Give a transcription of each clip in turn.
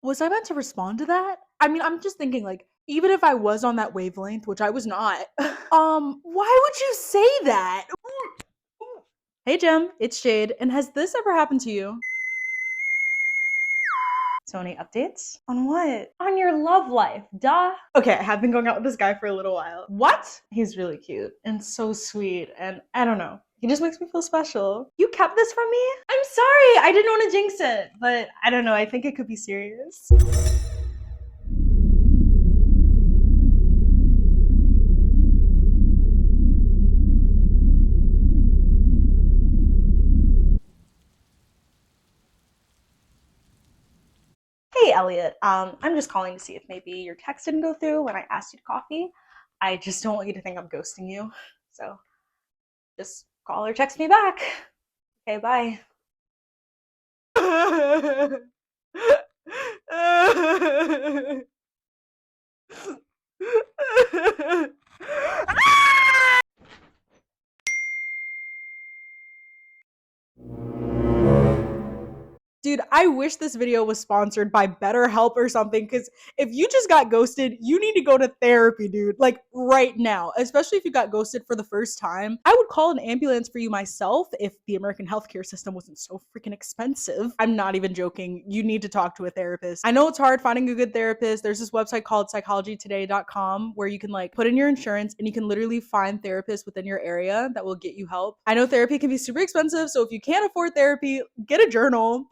Was I meant to respond to that? I mean, I'm just thinking like even if I was on that wavelength, which I was not, why would you say that? Hey Jem, it's Jade, and has this ever happened to you? So any updates? On what? On your love life, duh. Okay, I have been going out with this guy for a little while. What? He's really cute and so sweet, and I don't know. He just makes me feel special. You kept this from me? I'm sorry, I didn't want to jinx it, but I don't know, I think it could be serious. Hey Elliot, I'm just calling to see if maybe your text didn't go through when I asked you to coffee. I just don't want you to think I'm ghosting you. So just call or text me back. Okay, bye. Dude, I wish this video was sponsored by BetterHelp or something, because if you just got ghosted, you need to go to therapy, dude. Like right now, especially if you got ghosted for the first time. I would call an ambulance for you myself if the American healthcare system wasn't so freaking expensive. I'm not even joking. You need to talk to a therapist. I know it's hard finding a good therapist. There's this website called psychologytoday.com where you can like put in your insurance and you can literally find therapists within your area that will get you help. I know therapy can be super expensive, so if you can't afford therapy, get a journal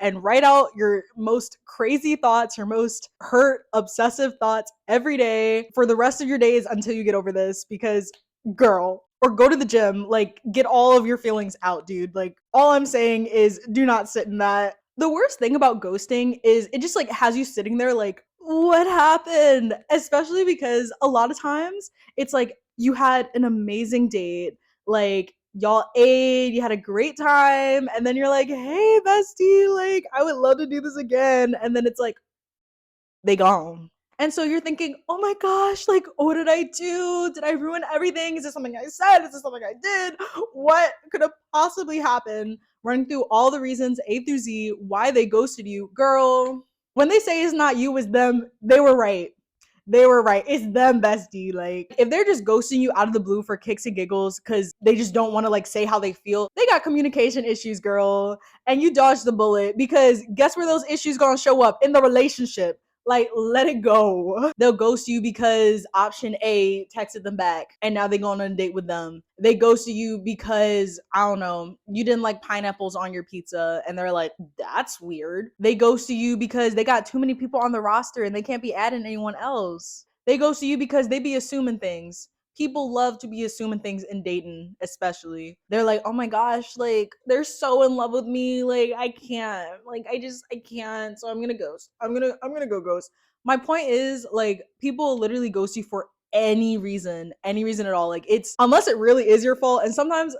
and write out your most crazy thoughts, your most hurt, obsessive thoughts every day for the rest of your days until you get over this. Because, girl, or go to the gym, like, get all of your feelings out, dude. Like, all I'm saying is do not sit in that. The worst thing about ghosting is it just like has you sitting there like, what happened? Especially because a lot of times it's like you had an amazing date, like y'all ate, you had a great time, and then you're like, hey, bestie, like, I would love to do this again. And then it's like, they gone. And so you're thinking, oh my gosh, like, what did I do? Did I ruin everything? Is this something I said? Is this something I did? What could have possibly happened? Running through all the reasons A through Z why they ghosted you. Girl, when they say it's not you, it's them, they were right. They were right. It's them, bestie. Like, if they're just ghosting you out of the blue for kicks and giggles because they just don't want to like say how they feel, they got communication issues, girl. And you dodged the bullet because guess where those issues gonna show up? In the relationship. Like, let it go. They'll ghost you because option A texted them back and now they going on a date with them. They ghosted you because, I don't know, you didn't like pineapples on your pizza and they're like, that's weird. They ghosted you because they got too many people on the roster and they can't be adding anyone else. They ghosted you because they be assuming things. People love to be assuming things in dating, especially. They're like, oh my gosh, like they're so in love with me, like I can't, like I can't, so I'm gonna ghost. I'm gonna go ghost. My point is, like, people literally ghost you for any reason at all. Like, it's unless it really is your fault, and sometimes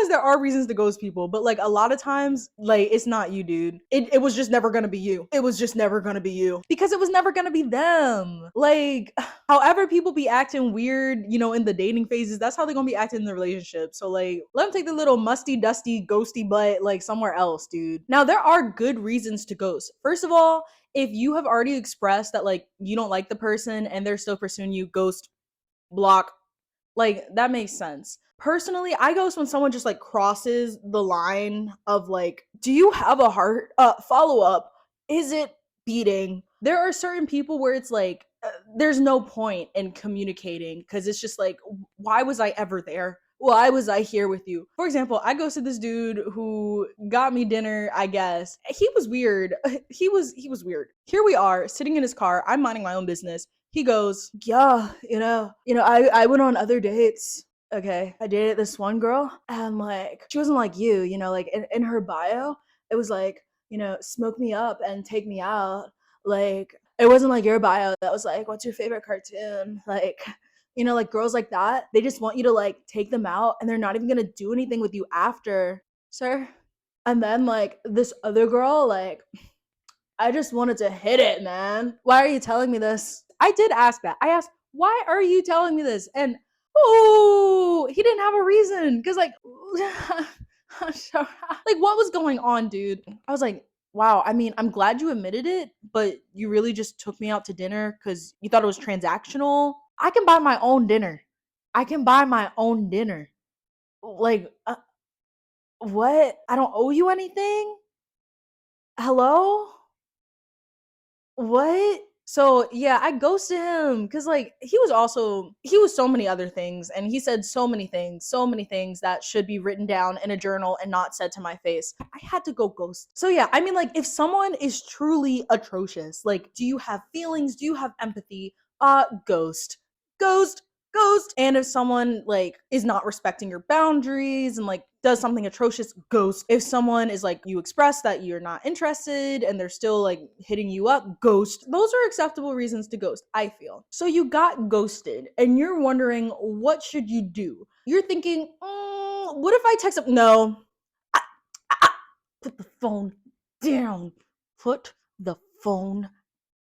there are reasons to ghost people, but like a lot of times, like, it's not you, dude. It was just never gonna be you. It was just never gonna be you because it was never gonna be them. Like, however people be acting weird, in the dating phases, that's how they're gonna be acting in the relationship. So like, let them take the little musty, dusty, ghosty butt like somewhere else, dude. Now there are good reasons to ghost. First of all, if you have already expressed that like you don't like the person and they're still pursuing you, ghost, block, like that makes sense. Personally, I ghost when someone just like crosses the line of like, do you have a heart? Follow up. Is it beating? There are certain people where it's like, there's no point in communicating because it's just like, why was I ever there? Why was I here with you? For example, I ghosted this dude who got me dinner, I guess. He was weird. He was weird. Here we are sitting in his car. I'm minding my own business. He goes, yeah, I went on other dates. Okay, I dated this one girl, and like, she wasn't like you, like in her bio, it was like, smoke me up and take me out. Like, it wasn't like your bio that was like, what's your favorite cartoon? Like, like girls like that, they just want you to like take them out and they're not even gonna do anything with you after, sir. And then like this other girl, like, I just wanted to hit it, man. Why are you telling me this? I did ask that. I asked, why are you telling me this? And oh, he didn't have a reason. Cause like, like what was going on, dude? I was like, Wow, I mean, I'm glad you admitted it, but you really just took me out to dinner because you thought it was transactional. I can buy my own dinner. I can buy my own dinner. Like, what? I don't owe you anything? Hello? What? So yeah, I ghosted him because like he was so many other things and he said so many things that should be written down in a journal and not said to my face. I had to go ghost. So yeah, I mean like if someone is truly atrocious, like do you have feelings? Do you have empathy? Ghost. Ghost. Ghost. And if someone like is not respecting your boundaries and like does something atrocious, ghost. If someone is like you express that you're not interested and they're still like hitting you up, ghost. Those are acceptable reasons to ghost, I feel. So you got ghosted and you're wondering what should you do? You're thinking, what if I text up? No. Ah, put the phone down. Put the phone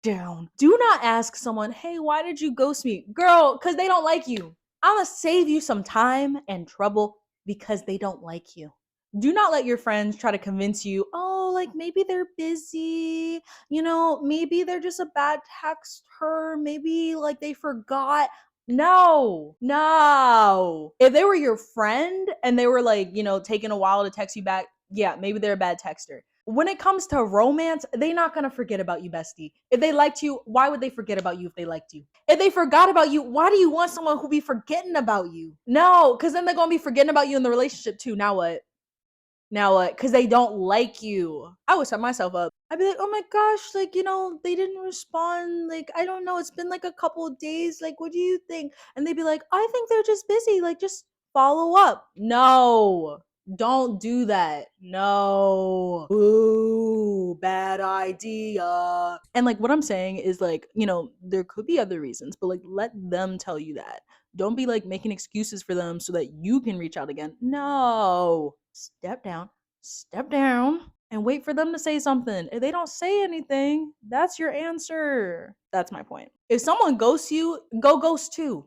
down. Do not ask someone, hey, why did you ghost me? Girl, because they don't like you. I'm going to save you some time and trouble because they don't like you. Do not let your friends try to convince you, oh, like maybe they're busy. Maybe they're just a bad texter. Maybe like they forgot. No, no. If they were your friend and they were like, taking a while to text you back, yeah, maybe they're a bad texter. When it comes to romance, they're not gonna forget about you, bestie. If they liked you, why would they forget about you if they liked you? If they forgot about you, why do you want someone who be forgetting about you? No, because then they're gonna be forgetting about you in the relationship too. Now what? Now what? Because they don't like you. I would set myself up. I'd be like, oh my gosh, like, they didn't respond. Like, I don't know. It's been like a couple of days. Like, what do you think? And they'd be like, I think they're just busy. Like, just follow up. No, don't do that. No. Ooh, bad idea. And like, what I'm saying is like, there could be other reasons, but like, let them tell you that. Don't be like making excuses for them so that you can reach out again. No. Step down, and wait for them to say something. If they don't say anything, that's your answer. That's my point. If someone ghosts you, go ghost too.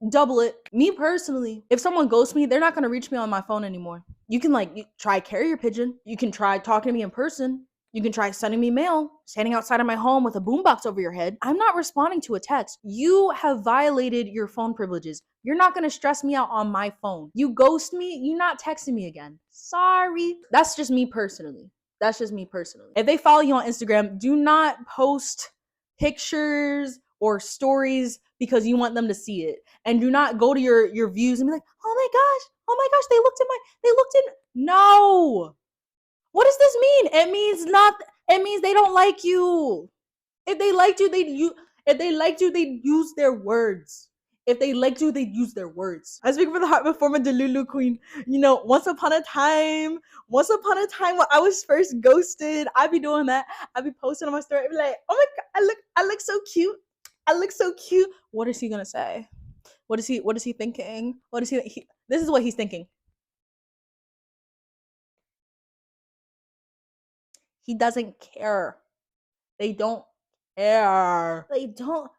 Double it. Me personally, if someone ghosts me, they're not gonna reach me on my phone anymore. You can like try carrier pigeon. You can try talking to me in person. You can try sending me mail, standing outside of my home with a boombox over your head. I'm not responding to a text. You have violated your phone privileges. You're not gonna stress me out on my phone. You ghost me, you're not texting me again. Sorry. That's just me personally. That's just me personally. If they follow you on Instagram, do not post pictures or stories because you want them to see it. And do not go to your views and be like, oh my gosh, they looked in. No. What does this mean? It means they don't like you. If they liked you, they'd use their words. If they liked you, they'd use their words. I speak for the heart performer, the Lulu Queen. Once upon a time when I was first ghosted, I'd be doing that. I'd be posting on my story. I'd be like, oh my god, I look so cute. I look so cute. What is he gonna say? What is he thinking? This is what he's thinking. He doesn't care. They don't care. They don't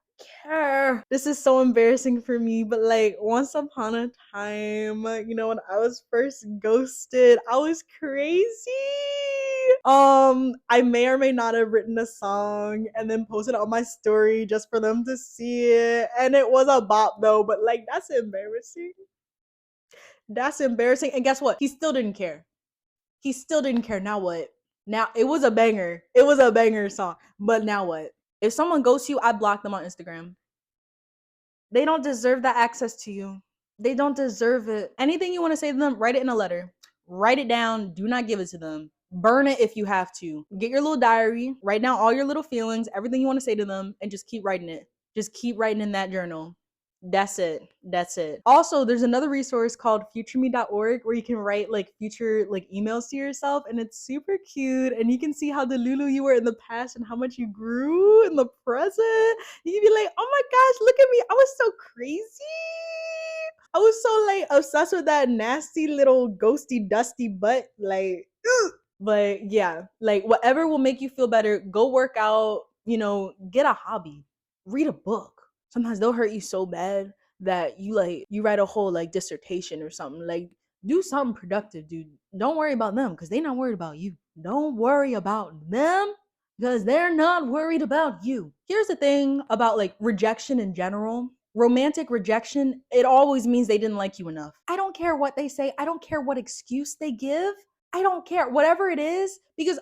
care. This is so embarrassing for me, but like once upon a time, when I was first ghosted, I was crazy. I may or may not have written a song and then posted it on my story just for them to see it. And it was a bop though, but like that's embarrassing. That's embarrassing. And guess what? He still didn't care. He still didn't care. Now what? Now it was a banger. It was a banger song. But now what? If someone ghosts you, I block them on Instagram. They don't deserve that access to you. They don't deserve it. Anything you want to say to them, write it in a letter. Write it down. Do not give it to them. Burn it if you have to. Get your little diary, write down all your little feelings, everything you want to say to them, and just keep writing it. Just keep writing in that journal. That's it. That's it. Also, there's another resource called futureme.org where you can write like future like emails to yourself, and it's super cute. And you can see how the Lulu you were in the past and how much you grew in the present. You can be like, oh my gosh, look at me. I was so crazy. I was so like obsessed with that nasty little ghosty dusty butt. Like, ugh. But yeah, like whatever will make you feel better, go work out, get a hobby, read a book. Sometimes they'll hurt you so bad that you write a whole like dissertation or something. Like do something productive, dude. Don't worry about them because they're not worried about you. Don't worry about them because they're not worried about you. Here's the thing about like rejection in general. Romantic rejection, it always means they didn't like you enough. I don't care what they say. I don't care what excuse they give. I don't care. Whatever it is, because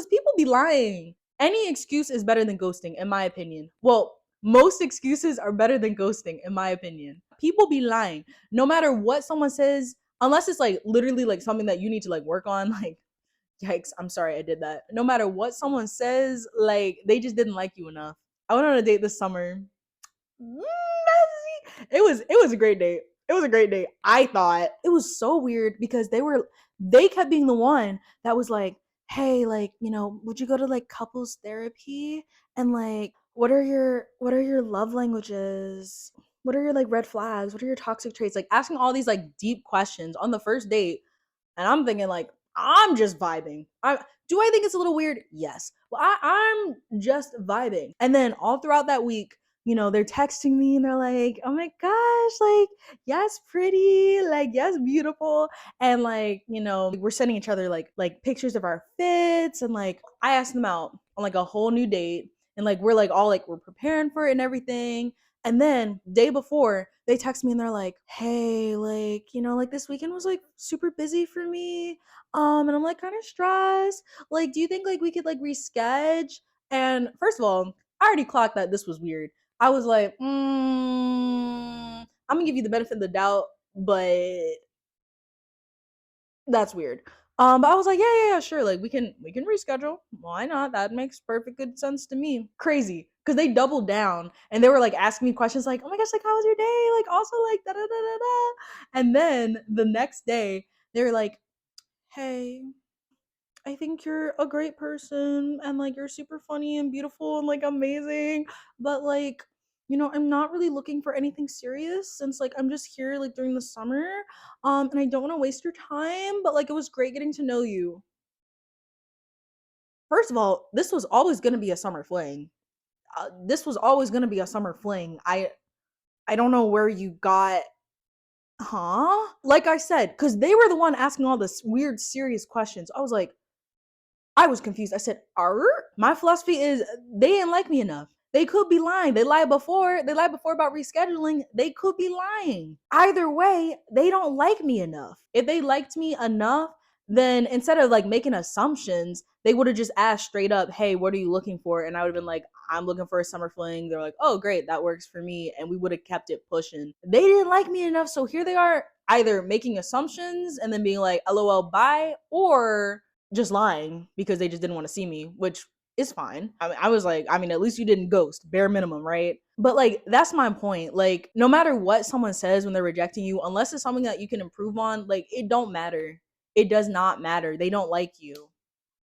people be lying. Any excuse is better than ghosting, in my opinion. Well, most excuses are better than ghosting, in my opinion. People be lying. No matter what someone says, unless it's like literally like something that you need to like work on, like yikes, I'm sorry I did that. No matter what someone says, like they just didn't like you enough. I went on a date this summer. Messy. It was a great date. It was a great date. I thought it was so weird because they kept being the one that was like, hey, like, would you go to like couples therapy? And like, what are your love languages? What are your like red flags? What are your toxic traits? Like asking all these like deep questions on the first date. And I'm thinking like, I'm just vibing. Do I think it's a little weird? Yes. Well, I'm just vibing. And then all throughout that week, they're texting me and they're like, oh my gosh, like, yes, pretty, like, yes, beautiful. And like, we're sending each other like pictures of our fits. And like, I asked them out on like a whole new date. And like, we're like all like, we're preparing for it and everything. And then day before, they text me and they're like, "Hey, like, like this weekend was like super busy for me. And I'm like kind of stressed. Like, do you think like we could like reschedule?" And first of all, I already clocked that this was weird. I was like, I'm gonna give you the benefit of the doubt, but that's weird. But I was like, yeah, sure. Like we can reschedule. Why not? That makes perfect good sense to me. Crazy. Because they doubled down and they were like asking me questions like, oh my gosh, like how was your day? Like also like da da da da da. And then the next day, they were like, hey, I think you're a great person and like you're super funny and beautiful and like amazing. But like, I'm not really looking for anything serious since like I'm just here like during the summer. And I don't want to waste your time, but like it was great getting to know you. First of all, this was always gonna be a summer fling. This was always gonna be a summer fling. I don't know where you got huh? Like I said, because they were the one asking all this weird serious questions. I was confused. I said, "Art?" My philosophy is they didn't like me enough. They could be lying. They lied before. They lied before about rescheduling. They could be lying. Either way, they don't like me enough. If they liked me enough, then instead of like making assumptions, they would have just asked straight up, "Hey, what are you looking for?" And I would have been like, "I'm looking for a summer fling." They're like, "Oh, great, that works for me." And we would have kept it pushing. They didn't like me enough, so here they are either making assumptions and then being like, "LOL, bye," or just lying because they just didn't want to see me, which is fine. I was like, at least you didn't ghost, bare minimum, right? But like, that's my point. Like, no matter what someone says when they're rejecting you, unless it's something that you can improve on, like, it don't matter. It does not matter. They don't like you.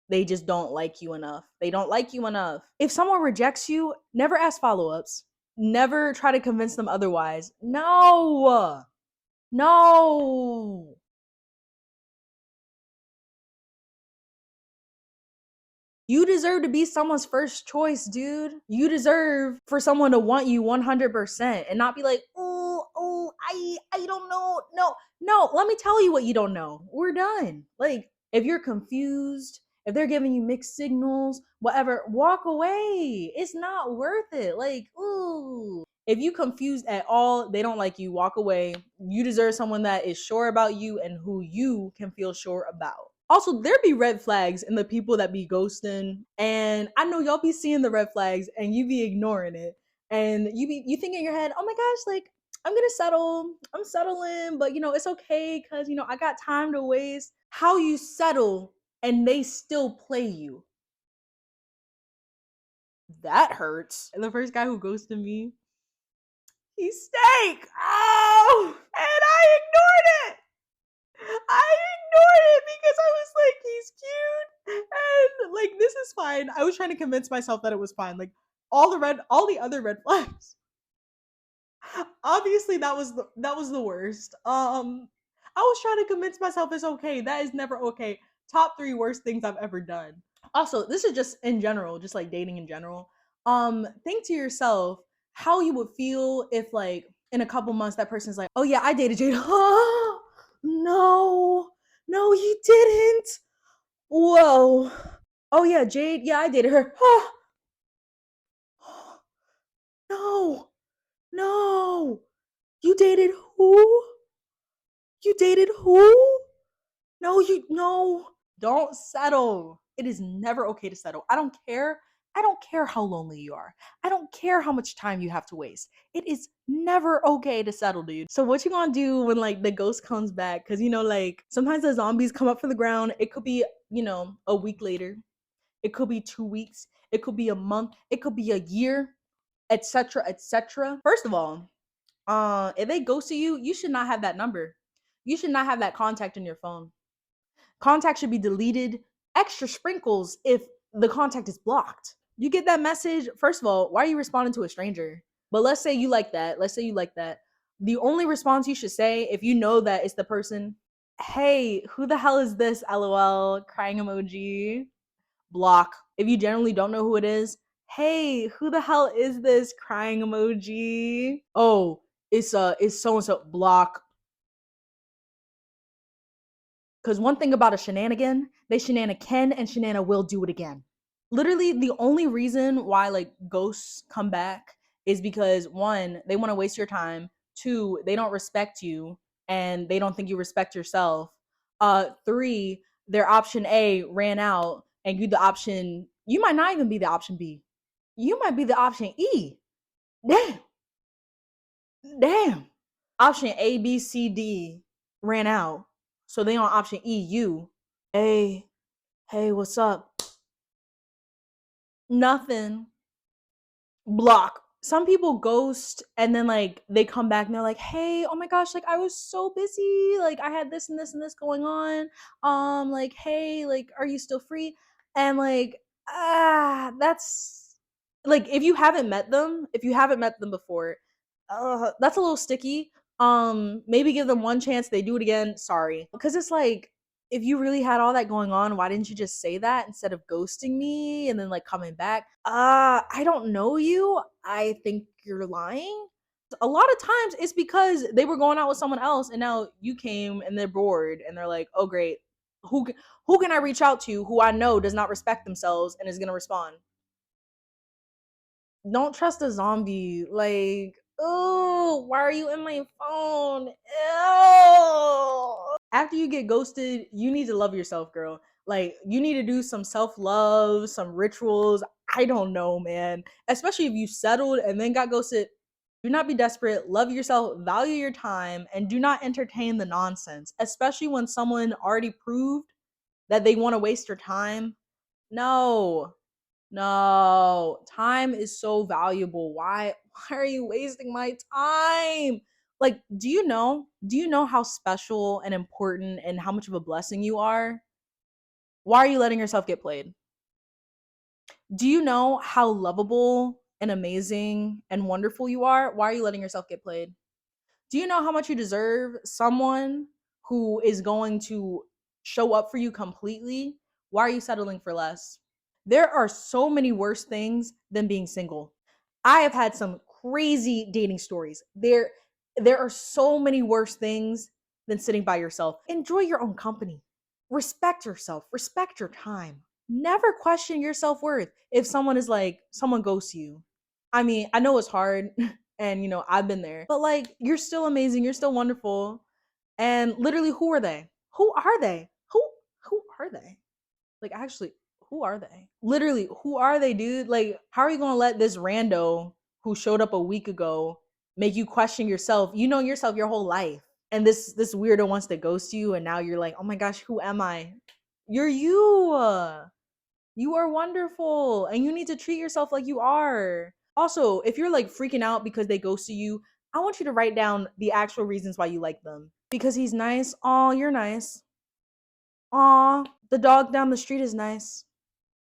They just don't like you enough. They don't like you enough. If someone rejects you, never ask follow ups. Never try to convince them otherwise. No, no. You deserve to be someone's first choice, dude. You deserve for someone to want you 100% and not be like, I don't know. No, no, let me tell you what you don't know. We're done. Like, if you're confused, if they're giving you mixed signals, whatever, walk away. It's not worth it. Like, ooh. If you confused at all, they don't like you, walk away. You deserve someone that is sure about you and who you can feel sure about. Also, there be red flags in the people that be ghosting, and I know y'all be seeing the red flags and you be ignoring it, and you think in your head, oh my gosh, like I'm gonna settle, I'm settling, but it's okay because I got time to waste. How you settle and they still play you? That hurts. And the first guy who ghosted me, he stank. Oh, and I ignored it. I ignored it because I was like, he's cute, and like this is fine. I was trying to convince myself that it was fine. Like all the other red flags. Obviously, that was the worst. I was trying to convince myself it's okay. That is never okay. Top three worst things I've ever done. Also, this is just in general, just like dating in general. Think to yourself how you would feel if like in a couple months that person's like, oh yeah, I dated Jade. No, no, you didn't. Whoa. Oh yeah, Jade. Yeah, I dated her. No, no. You dated who? You dated who? No, you no. Don't settle. It is never okay to settle. I don't care. I don't care how lonely you are. I don't care how much time you have to waste. It is never okay to settle, dude. So what you gonna do when like the ghost comes back? Cause like sometimes the zombies come up from the ground. It could be, a week later. It could be 2 weeks. It could be a month. It could be a year, etc., etc. First of all, if they ghost you, you should not have that number. You should not have that contact in your phone. Contact should be deleted. Extra sprinkles if the contact is blocked. You get that message, first of all, why are you responding to a stranger? But let's say you like that. Let's say you like that. The only response you should say, if you know that it's the person, hey, who the hell is this? LOL, crying emoji, block. If you generally don't know who it is, hey, who the hell is this? Crying emoji. Oh, it's so and so, block. Because one thing about a shenanigan, they shenana can and shenana will do it again. Literally, the only reason why like ghosts come back is because one, they want to waste your time. Two, they don't respect you and they don't think you respect yourself. Three, their option A ran out and you the option. You might not even be the option B. You might be the option E. Damn, damn. Option A, B, C, D ran out, so they on option E. You. Hey, hey, what's up? Nothing. Block. Some people ghost and then like they come back and they're like, hey, oh my gosh, like I was so busy. Like I had this and this and this going on. Like, hey, like, are you still free? And like, that's like if you haven't met them before, that's a little sticky. Maybe give them one chance, they do it again. Sorry. Because it's like if you really had all that going on, why didn't you just say that instead of ghosting me and then like coming back? I don't know you. I think you're lying. A lot of times it's because they were going out with someone else and now you came and they're bored and they're like, "Oh great. Who can I reach out to who I know does not respect themselves and is going to respond?" Don't trust a zombie. Like, oh, why are you in my phone? Ew. After you get ghosted, you need to love yourself, girl. Like, you need to do some self love, some rituals. I don't know, man. Especially if you settled and then got ghosted. Do not be desperate. Love yourself, value your time, and do not entertain the nonsense, especially when someone already proved that they want to waste your time. No, no, time is so valuable. Why are you wasting my time? Like, Do you know how special and important and how much of a blessing you are? Why are you letting yourself get played? Do you know how lovable and amazing and wonderful you are? Why are you letting yourself get played? Do you know how much you deserve someone who is going to show up for you completely? Why are you settling for less? There are so many worse things than being single. I have had some crazy dating stories. There are so many worse things than sitting by yourself. Enjoy your own company. Respect yourself. Respect your time. Never question your self-worth if someone ghosts you. I mean, I know it's hard and I've been there. But like you're still amazing, you're still wonderful. And literally who are they? Who are they? Who are they? Like, actually, who are they? Literally, who are they, dude? Like, how are you gonna let this rando who showed up a week ago make you question yourself? You know yourself your whole life, and this weirdo wants to ghost you, and now you're like, oh my gosh, who am I? You're you. You are wonderful, and you need to treat yourself like you are. Also, if you're like freaking out because they ghosted you, I want you to write down the actual reasons why you like them. Because he's nice. Aw, you're nice. Aw, the dog down the street is nice.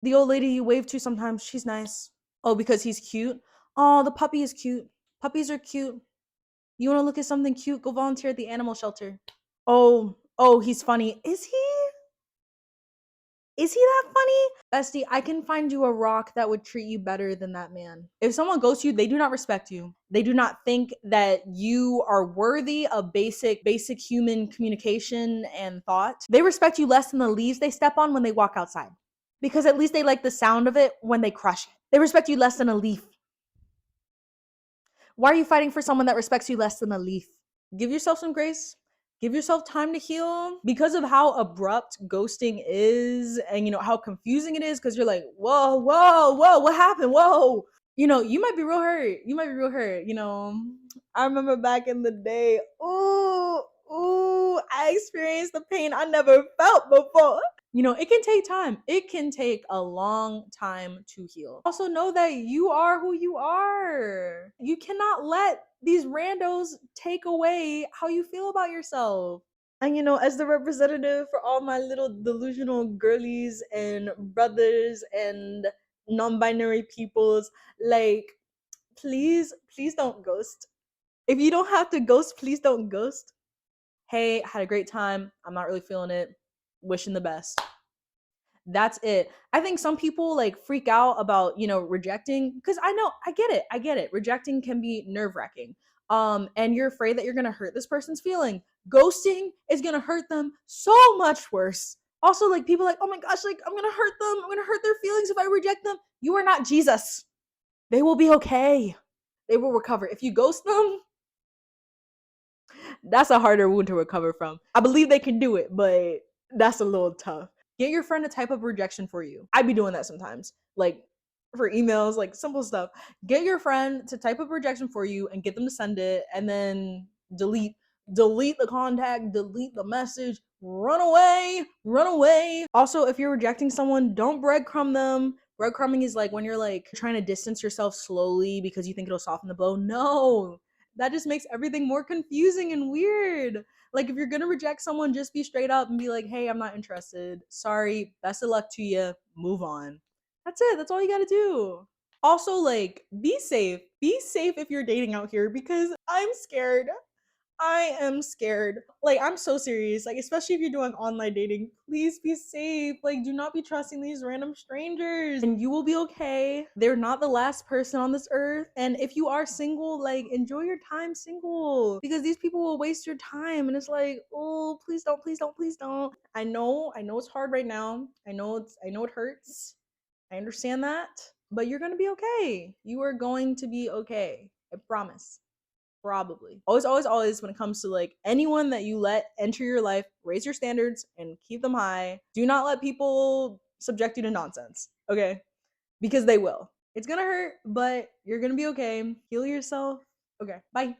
The old lady you wave to sometimes, she's nice. Oh, because he's cute? Oh, the puppy is cute. Puppies are cute. You want to look at something cute? Go volunteer at the animal shelter. Oh, he's funny. Is he? Is he that funny? Bestie, I can find you a rock that would treat you better than that man. If someone ghosts you, they do not respect you. They do not think that you are worthy of basic human communication and thought. They respect you less than the leaves they step on when they walk outside. Because at least they like the sound of it when they crush it. They respect you less than a leaf. Why are you fighting for someone that respects you less than a leaf? Give yourself some grace. Give yourself time to heal because of how abrupt ghosting is and how confusing it is because you're like, whoa, whoa, whoa, what happened? Whoa. You might be real hurt. You might be real hurt. I remember back in the day, ooh, I experienced the pain I never felt before. It can take time. It can take a long time to heal. Also, know that you are who you are. You cannot let these randos take away how you feel about yourself. And as the representative for all my little delusional girlies and brothers and non-binary peoples, like, please don't ghost. If you don't have to ghost, please don't ghost. Hey, had a great time. I'm not really feeling it. Wishing the best. That's it. I think some people like freak out about, rejecting because I get it. Rejecting can be nerve-wracking. And you're afraid that you're going to hurt this person's feeling. Ghosting is going to hurt them so much worse. Also, like people like, "Oh my gosh, like I'm going to hurt them. I'm going to hurt their feelings if I reject them." You are not Jesus. They will be okay. They will recover. If you ghost them, that's a harder wound to recover from. I believe they can do it, but that's a little tough. Get your friend to type up rejection for you. I'd be doing that sometimes, like for emails, like simple stuff. Get your friend to type up rejection for you and get them to send it, and then delete the contact, delete the message, run away, run away. Also, if you're rejecting someone, don't breadcrumb them. Breadcrumbing is like when you're like trying to distance yourself slowly because you think it'll soften the blow. No, that just makes everything more confusing and weird. Like if you're gonna reject someone, just be straight up and be like, "Hey, I'm not interested. Sorry. Best of luck to you. Move on." That's it. That's all you gotta do. Also, like, be safe. Be safe if you're dating out here because I'm scared. I am scared. Like, I'm so serious. Like, especially if you're doing online dating, please be safe. Like, do not be trusting these random strangers. And you will be okay. They're not the last person on this earth. And if you are single, like, enjoy your time single because these people will waste your time. And it's like, oh, please don't, please don't, please don't. I know it's hard right now. I know it hurts. I understand that. But you're gonna be okay. You are going to be okay. I promise. Probably. Always, always, always, when it comes to like anyone that you let enter your life, raise your standards and keep them high. Do not let people subject you to nonsense, okay? Because they will. It's gonna hurt, but you're gonna be okay. Heal yourself. Okay, bye.